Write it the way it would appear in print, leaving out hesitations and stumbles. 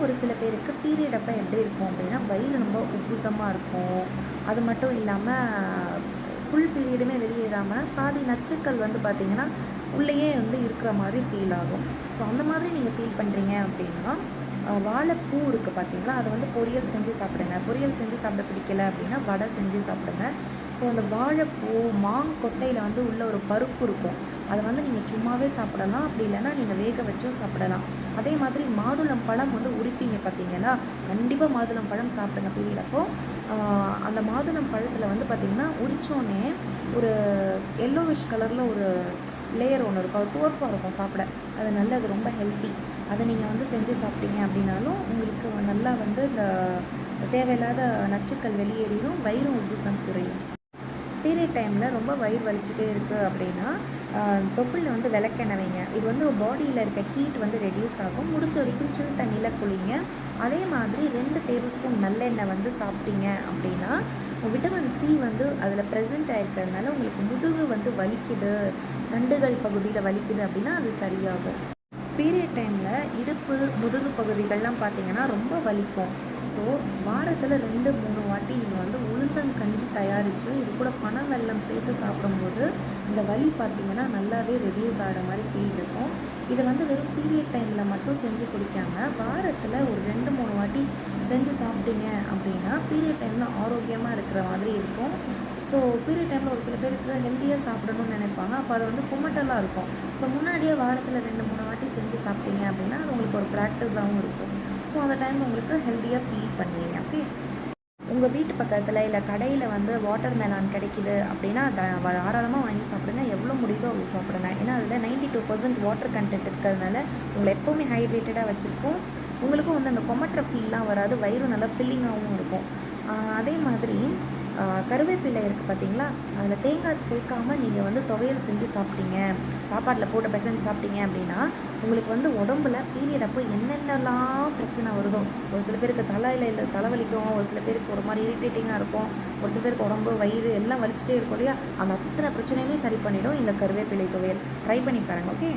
ஒரு சில பேருக்கு பீரியட் அப்போ எப்படி இருக்கும் அப்படின்னா வயிறு ரொம்ப உப்புசமாக இருக்கும். அது மட்டும் இல்லாமல் ஃபுல் பீரியடுமே வெளியேறாமல் பாதி நச்சுக்கள் வந்து பார்த்திங்கன்னா உள்ளேயே வந்து இருக்கிற மாதிரி ஃபீல் ஆகும். ஸோ அந்த மாதிரி நீங்கள் ஃபீல் பண்ணுறீங்க அப்படின்னா வாழைப்பூ இருக்குது பார்த்தீங்களா, அதை வந்து பொரியல் செஞ்சு சாப்பிடுங்க. பொரியல் செஞ்சு சாப்பிட பிடிக்கல அப்படின்னா வடை செஞ்சு சாப்பிடுங்க. ஸோ அந்த வாழைப்பூ மாங்கொட்டையில் வந்து உள்ள ஒரு பருப்பு இருக்கும், அதை வந்து நீங்கள் சும்மாவே சாப்பிடலாம், அப்படி இல்லைன்னா நீங்கள் வேக வச்சும் சாப்பிடலாம். அதே மாதிரி மாதுளம் பழம் வந்து உரிப்பீங்க பார்த்தீங்கன்னா, கண்டிப்பாக மாதுளம் பழம் சாப்பிடுங்க பீரியட் அப்போ. அந்த மாதுளம் பழத்தில் வந்து பார்த்திங்கன்னா உரித்தோடனே ஒரு எல்லோவிஷ் கலரில் ஒரு லேயர் ஒன்று இருக்கும், அது துவர்ப்பாக இருக்கும் சாப்பிட. அது நல்லது, ரொம்ப ஹெல்த்தி. அதை நீங்கள் வந்து செஞ்சு சாப்பிட்டீங்க அப்படின்னாலும் உங்களுக்கு நல்லா வந்து இந்த தேவையில்லாத நச்சுக்கள் வெளியேறிடும், வயிறு உப்புசம் குறையும். பீரியட் டைமில் ரொம்ப வயிறு வலிச்சுட்டே இருக்குது அப்படின்னா தொப்புளில் வந்து விளக்கெண்ணெய் வைங்க. இது வந்து பாடியில் இருக்க ஹீட் வந்து ரெடியூஸ் ஆகும். முடிஞ்ச வரைக்கும் சில் தண்ணியில் குளிங்க. அதே மாதிரி 2 டேபிள் ஸ்பூன் நல்லெண்ணெய் வந்து சாப்பிட்டீங்க அப்படின்னா விட்டமின் சி வந்து அதில் ப்ரெசென்ட் ஆகிருக்கிறதுனால உங்களுக்கு முதுகு வந்து வலிக்குது, தண்டுகள் பகுதியில் வலிக்குது அப்படின்னா அது சரியாகும். பீரியட் டைமில் இடுப்பு முதுகு பகுதிகள்லாம் பார்த்திங்கன்னா ரொம்ப வலிக்கும். ஸோ வாரத்தில் 2-3 வாட்டி நீங்கள் வந்து உளுந்தங்கஞ்சி தயாரித்து இது கூட பனை வெல்லம் சேர்த்து சாப்பிடும்போது இந்த வலி பார்த்திங்கன்னா நல்லாவே ரெடியூஸ் ஆகிற மாதிரி ஃபீல் இருக்கும். இதை வந்து வெறும் பீரியட் டைமில் மட்டும் செஞ்சு குடிக்காமல் வாரத்தில் ஒரு 2-3 வாட்டி செஞ்சு சாப்பிட்டீங்க அப்படின்னா பீரியட் டைமில் ஆரோக்கியமாக இருக்கிற மாதிரி இருக்கும். ஸோ பீரியட் டைமில் ஒரு சில பேருக்கு ஹெல்த்தியாக சாப்பிடணும்னு நினைப்பாங்க, அப்போ அது வந்து குமட்டலாக இருக்கும். ஸோ முன்னாடியே வாரத்தில் 2-3 வாட்டி செஞ்சு சாப்பிட்டீங்க அப்படின்னா அது உங்களுக்கு ஒரு ப்ராக்டிஸாகவும் இருக்கும். ஸோ அந்த டைம் உங்களுக்கு ஹெல்த்தியாக ஃபீல் பண்ணுவீங்க. ஓகே, உங்கள் வீட்டு பக்கத்தில் இல்லை கடையில் வந்து வாட்டர் மெலான் கிடைக்கிது அப்படின்னா தாராளமாக வாங்கி சாப்பிடுங்க. எவ்வளோ முடியுதோ அவ்வளோ சாப்பிடுங்க. ஏன்னா அதில் 92% வாட்டர் கண்டென்ட் இருக்கிறதுனால உங்களை எப்போவுமே ஹைட்ரேட்டடாக வச்சுருக்கும். உங்களுக்கும் வந்து அந்த கொமட்டுற ஃபீல்லாம் வராது, வயிறு நல்லா ஃபில்லிங்காகவும் இருக்கும். அதே மாதிரி கருவேப்பிலை இருக்குது பார்த்தீங்களா, அதில் தேங்காய் சேர்க்காமல் நீங்கள் வந்து துவையல் செஞ்சு சாப்பிட்டீங்க, சாப்பாட்டில் போட்டு பிசைஞ்சு சாப்பிட்டீங்க அப்படின்னா உங்களுக்கு வந்து உடம்புல பீரியட் அப்போ என்னென்னலாம் பிரச்சனை வருதோ, ஒரு சில பேருக்கு தலைவலிக்கும், ஒரு சில பேருக்கு ஒரு மாதிரி இரிட்டேட்டிங்காக இருக்கும், ஒரு சில பேருக்கு உடம்பு வயிறு எல்லாம் வலிச்சுட்டே இருக்கும் இல்லையா, அந்த அத்தனை பிரச்சனையுமே சரி பண்ணிவிடும் இந்த கருவேப்பிலை துவையல். ட்ரை பண்ணி பாருங்கள். ஓகே.